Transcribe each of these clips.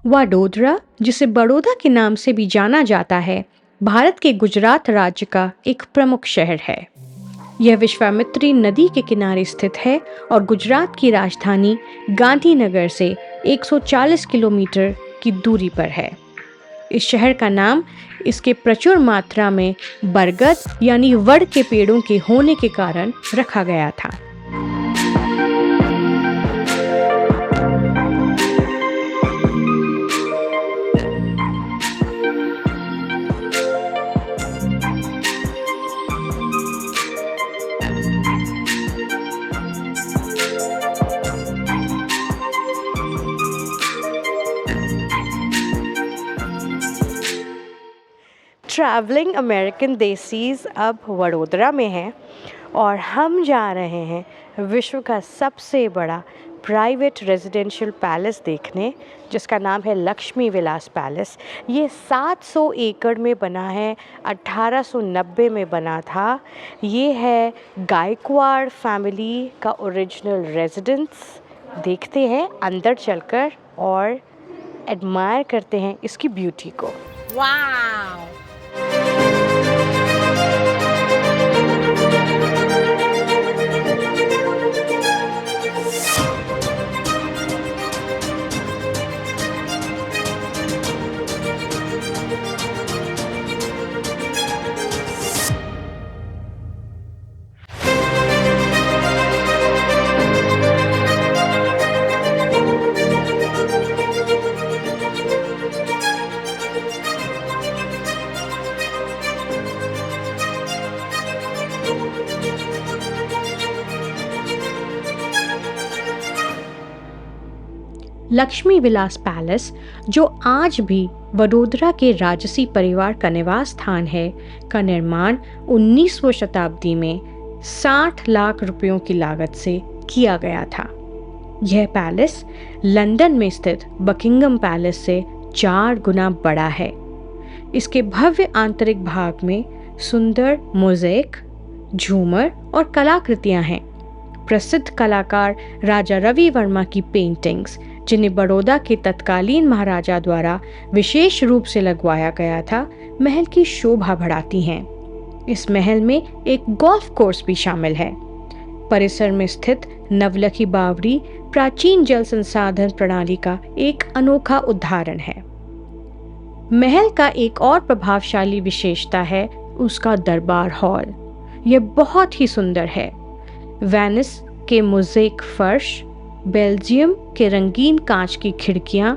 वडोदरा, जिसे बड़ौदा के नाम से भी जाना जाता है, भारत के गुजरात राज्य का एक प्रमुख शहर है। यह विश्वामित्री नदी के किनारे स्थित है और गुजरात की राजधानी गांधीनगर से 140 किलोमीटर की दूरी पर है। इस शहर का नाम इसके प्रचुर मात्रा में बरगद यानी वड के पेड़ों के होने के कारण रखा गया था। ट्रैवलिंग अमेरिकन देसीज अब वडोदरा में है और हम जा रहे हैं विश्व का सबसे बड़ा प्राइवेट रेजिडेंशियल पैलेस देखने, जिसका नाम है लक्ष्मी विलास पैलेस। ये 700 एकड़ में बना है, 1890 में बना था। ये है गायकवाड़ फैमिली का ओरिजिनल रेजिडेंस। देखते हैं अंदर चलकर और एडमायर करते हैं इसकी ब्यूटी को। वाव! लक्ष्मी विलास पैलेस, जो आज भी वडोदरा के राजसी परिवार का निवास स्थान है, का निर्माण 19वीं शताब्दी में 60 लाख रुपयों की लागत से किया गया था। यह पैलेस लंदन में स्थित बकिंगम पैलेस से 4 गुना बड़ा है। इसके भव्य आंतरिक भाग में सुंदर मोज़ेक, झूमर और कलाकृतियां हैं। प्रसिद्ध कलाकार राजा रवि वर्मा की पेंटिंग्स, जिन्हें बड़ौदा के तत्कालीन महाराजा द्वारा विशेष रूप से लगवाया गया था, महल की शोभा बढ़ाती हैं। इस महल में एक गोल्फ कोर्स भी शामिल है। परिसर में स्थित नवलखी बावड़ी प्राचीन जल संसाधन प्रणाली का एक अनोखा उदाहरण है। महल का एक और प्रभावशाली विशेषता है उसका दरबार हॉल। यह बहुत ही सुंदर है। वेनिस के मोज़ेक फर्श, बेल्जियम के रंगीन कांच की खिड़कियां,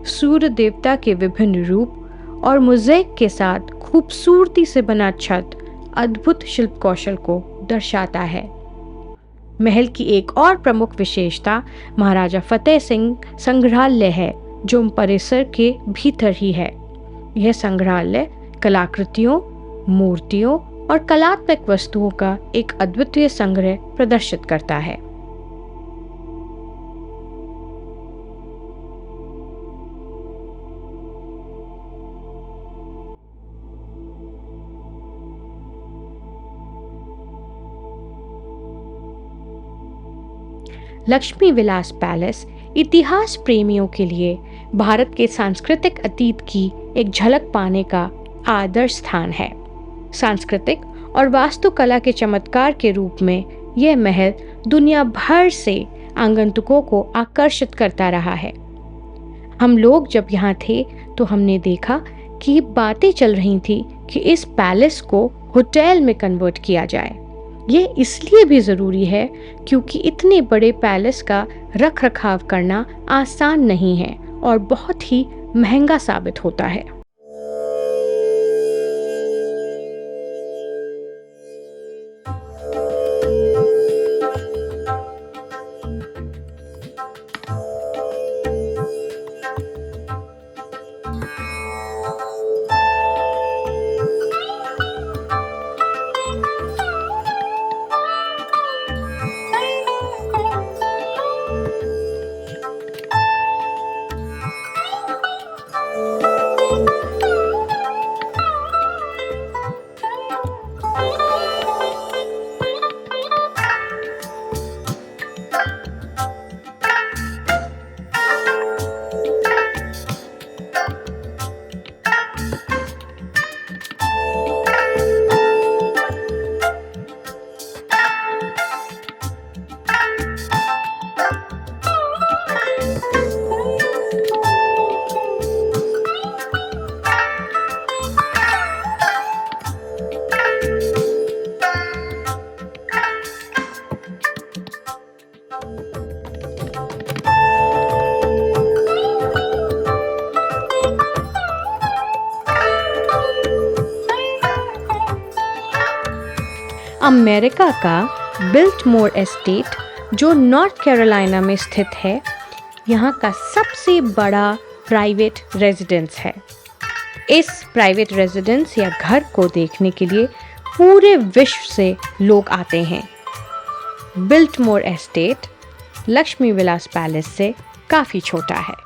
सूर्य देवता के विभिन्न रूप और मोज़ेक के साथ खूबसूरती से बना छत अद्भुत शिल्प कौशल को दर्शाता है। महल की एक और प्रमुख विशेषता महाराजा फतेह सिंह संग्रहालय है, जो परिसर के भीतर ही है। यह संग्रहालय कलाकृतियों, मूर्तियों और कलात्मक वस्तुओं का एक अद्वितीय संग्रह प्रदर्शित करता है। लक्ष्मी विलास पैलेस इतिहास प्रेमियों के लिए भारत के सांस्कृतिक अतीत की एक झलक पाने का आदर्श स्थान है। सांस्कृतिक और वास्तुकला के चमत्कार के रूप में यह महल दुनिया भर से आगंतुकों को आकर्षित करता रहा है। हम लोग जब यहाँ थे तो हमने देखा कि बातें चल रही थी कि इस पैलेस को होटल में कन्वर्ट किया जाए। ये इसलिए भी ज़रूरी है क्योंकि इतने बड़े पैलेस का रख रखाव करना आसान नहीं है और बहुत ही महंगा साबित होता है। अमेरिका का बिल्टमोर एस्टेट जो नॉर्थ कैरोलिना में स्थित है, यहाँ का सबसे बड़ा प्राइवेट रेजिडेंस है। इस प्राइवेट रेजिडेंस या घर को देखने के लिए पूरे विश्व से लोग आते हैं। Biltmore estate Lakshmi Vilas palace से काफ़ी छोटा है।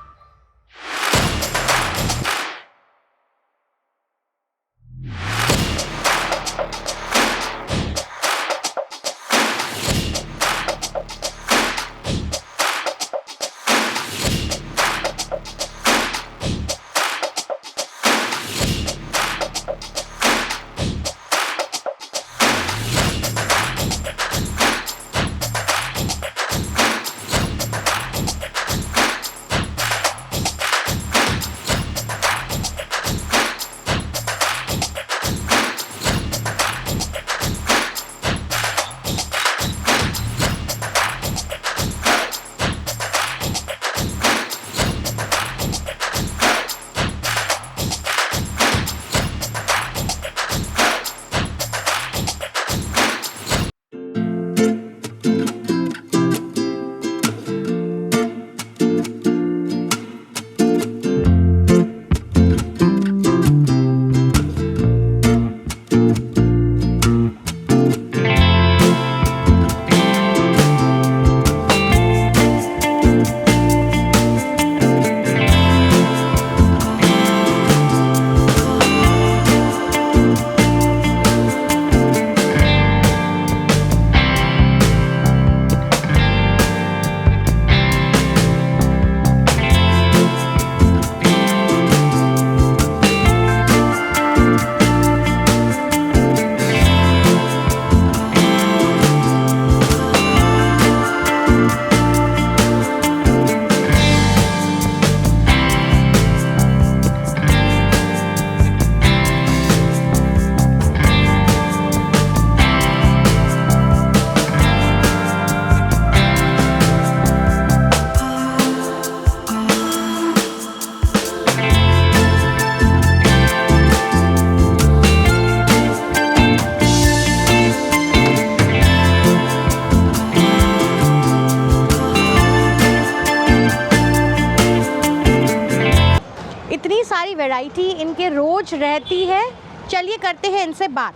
इतनी सारी वैरायटी इनके रोज रहती है। चलिए करते हैं इनसे बात।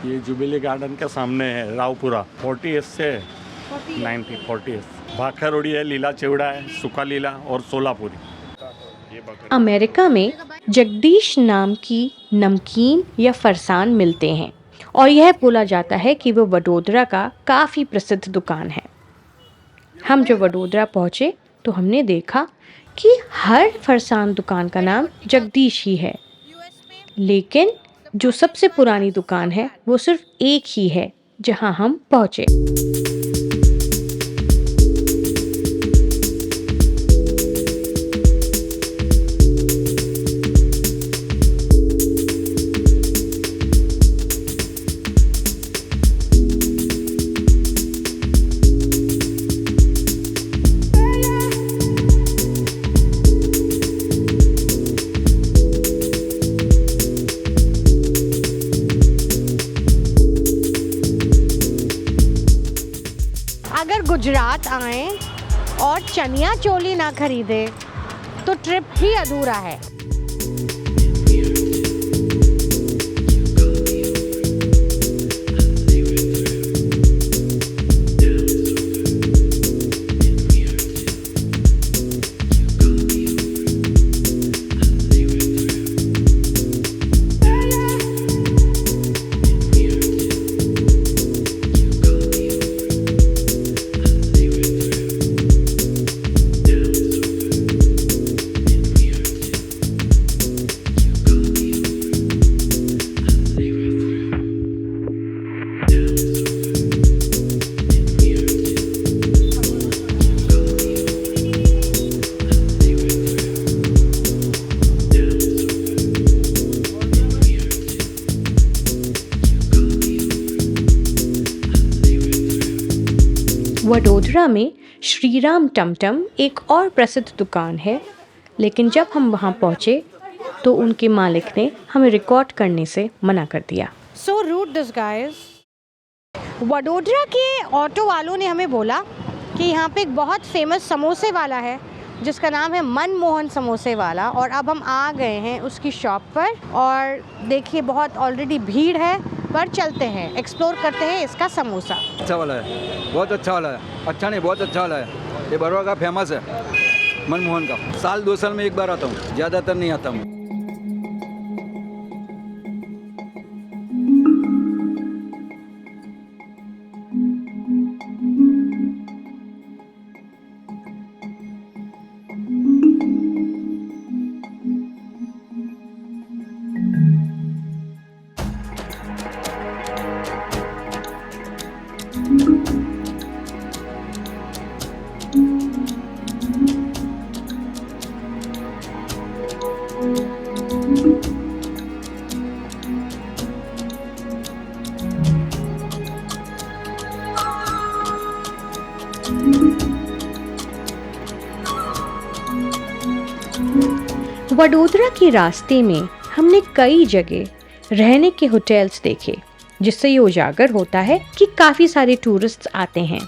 ये जुबिली गार्डन के सामने है रावपुरा। 40 से 40 भाखरवड़ी है, लीला चिवड़ा है, सूखा लीला और सोलापुरी। अमेरिका में जगदीश नाम की नमकीन या फरसान मिलते हैं और यह बोला जाता है कि वो वडोदरा का काफ़ी प्रसिद्ध दुकान है। हम जब वडोदरा पहुँचे तो हमने देखा कि हर फरसान दुकान का नाम जगदीश ही है, लेकिन जो सबसे पुरानी दुकान है वो सिर्फ एक ही है जहां हम पहुंचे। अगर गुजरात आए और चनिया चोली ना खरीदे तो ट्रिप ही अधूरा है। वडोदरा में श्रीराम टमटम एक और प्रसिद्ध दुकान है, लेकिन जब हम वहाँ पहुँचे तो उनके मालिक ने हमें रिकॉर्ड करने से मना कर दिया। So rude this guy is. Vadodara के ऑटो वालों ने हमें बोला कि यहाँ पे एक बहुत फेमस समोसे वाला है जिसका नाम है मनमोहन समोसे वाला, और अब हम आ गए हैं उसकी शॉप पर। और देखिए बहुत ऑलरेडी भीड़ है, पर चलते हैं, एक्सप्लोर करते हैं इसका समोसा। अच्छा वाला है, बहुत अच्छा वाला है। अच्छा नहीं, बहुत अच्छा वाला है। ये बड़वा का फेमस है, मनमोहन का। साल 2 साल में एक बार आता हूँ, ज़्यादातर नहीं आता हूँ। वडोदरा के रास्ते में हमने कई जगह रहने के होटल्स देखे, जिससे ये उजागर होता है कि काफ़ी सारे टूरिस्ट्स आते हैं।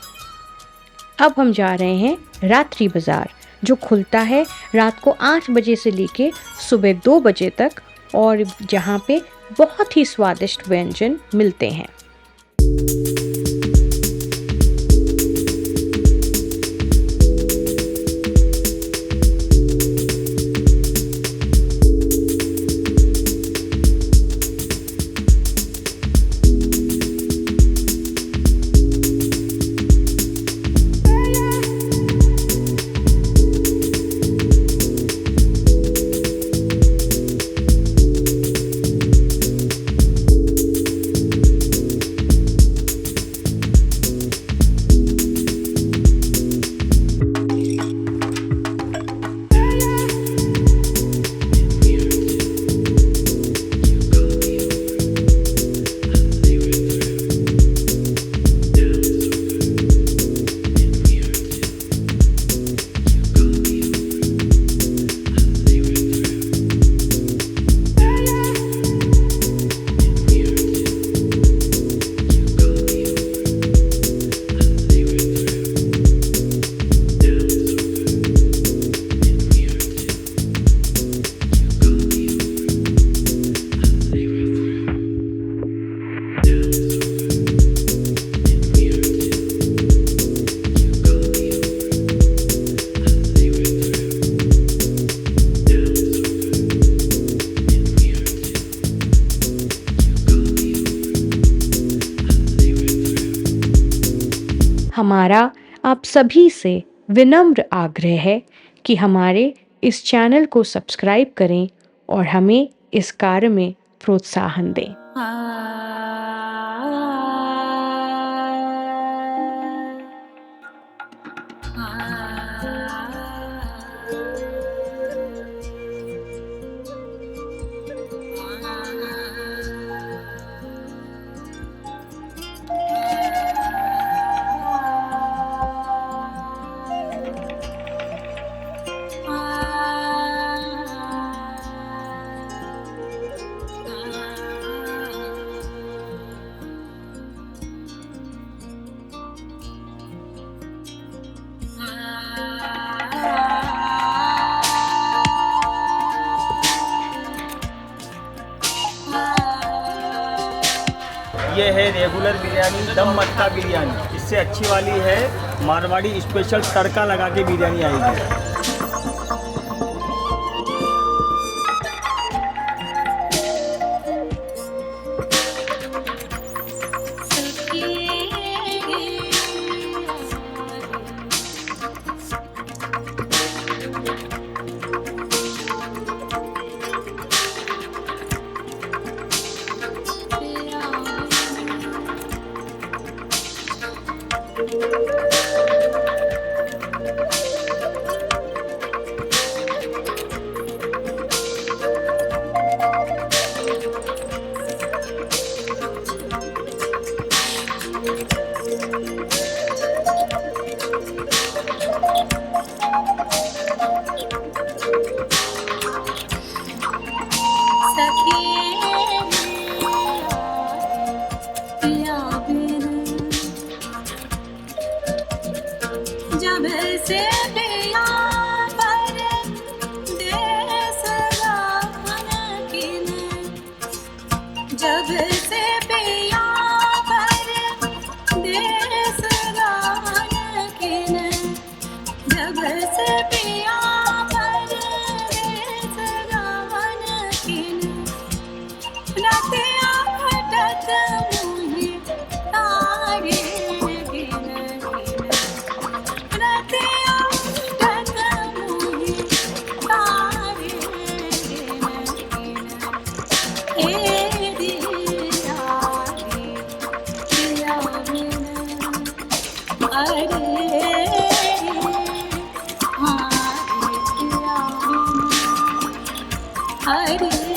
अब हम जा रहे हैं रात्रि बाज़ार, जो खुलता है रात को 8 बजे से लेके सुबह 2 बजे तक, और जहाँ पे बहुत ही स्वादिष्ट व्यंजन मिलते हैं। हमारा आप सभी से विनम्र आग्रह है कि हमारे इस चैनल को सब्सक्राइब करें और हमें इस कार्य में प्रोत्साहन दें। ये है रेगुलर बिरयानी, दम मटका बिरयानी। इससे अच्छी वाली है मारवाड़ी स्पेशल तड़का लगा के बिरयानी आएगी। हरी